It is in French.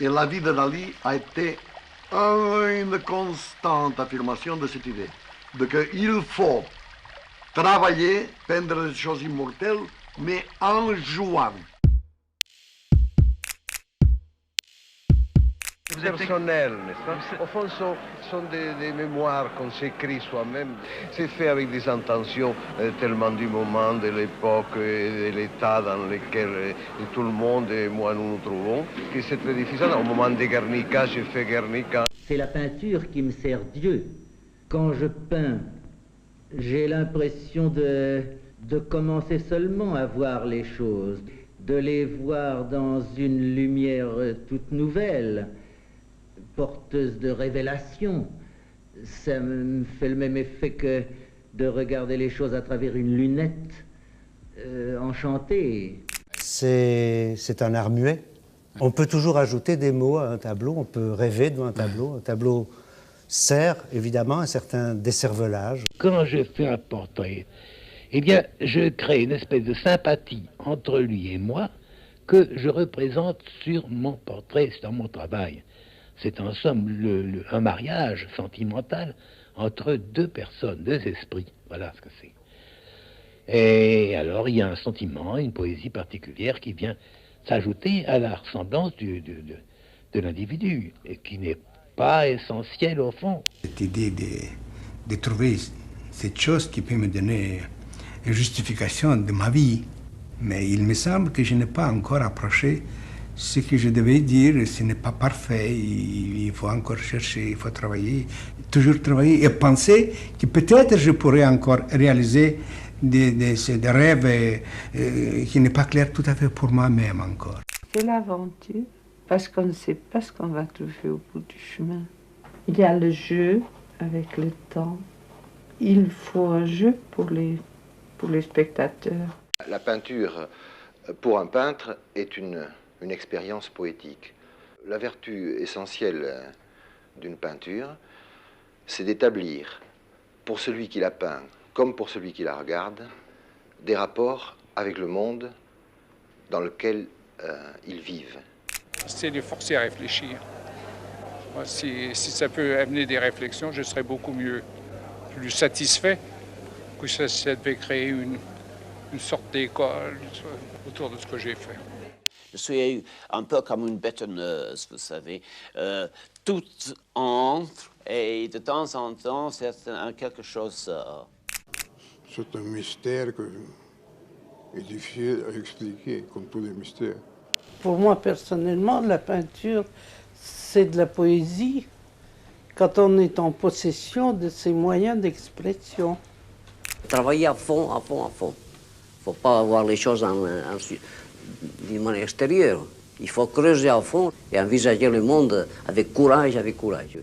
Et la vie de Dali a été une constante affirmation de cette idée, de qu'il faut travailler, peindre des choses immortelles, mais en jouant. Personnel, n'est-ce pas? Au fond, sont des mémoires qu'on s'écrit soi-même. C'est fait avec des intentions tellement du moment, de l'époque et de l'état dans lequel tout le monde et moi nous nous trouvons, que c'est très difficile. Au moment de Guernica, j'ai fait Guernica. C'est la peinture qui me sert Dieu. Quand je peins, j'ai l'impression de commencer seulement à voir les choses, de les voir dans une lumière toute nouvelle, porteuse de révélation. Ça me fait le même effet que de regarder les choses à travers une lunette enchantée. C'est un art muet. On peut toujours ajouter des mots à un tableau, on peut rêver devant un tableau. Un tableau sert évidemment un certain décervelage. Quand je fais un portrait, eh bien, je crée une espèce de sympathie entre lui et moi que je représente sur mon portrait, sur mon travail. C'est en somme un mariage sentimental entre deux personnes, deux esprits. Voilà ce que c'est. Et alors, il y a un sentiment, une poésie particulière qui vient s'ajouter à la ressemblance de l'individu, et qui n'est pas essentielle au fond. Cette idée de trouver cette chose qui peut me donner une justification de ma vie. Mais il me semble que je n'ai pas encore approché ce que je devais dire. Ce n'est pas parfait, il faut encore chercher, il faut travailler, toujours travailler et penser que peut-être je pourrais encore réaliser des rêves qui n'est pas clair tout à fait pour moi-même encore. C'est l'aventure, parce qu'on ne sait pas ce qu'on va trouver au bout du chemin. Il y a le jeu avec le temps. Il faut un jeu pour les spectateurs. La peinture, pour un peintre, est une expérience poétique. La vertu essentielle d'une peinture, c'est d'établir, pour celui qui la peint, comme pour celui qui la regarde, des rapports avec le monde dans lequel ils vivent. C'est les forcer à réfléchir. Si ça peut amener des réflexions, je serais beaucoup plus satisfait que ça devait créer une sorte d'école autour de ce que j'ai fait. Je suis un peu comme une bétonneuse, vous savez. Tout entre et de temps en temps, c'est quelque chose sort. C'est un mystère qui est difficile à expliquer, comme tous les mystères. Pour moi, personnellement, la peinture, c'est de la poésie quand on est en possession de ses moyens d'expression. Travailler à fond, à fond, à fond. Il ne faut pas voir les choses d'une manière extérieure. Il faut creuser à fond et envisager le monde avec courage, avec courage.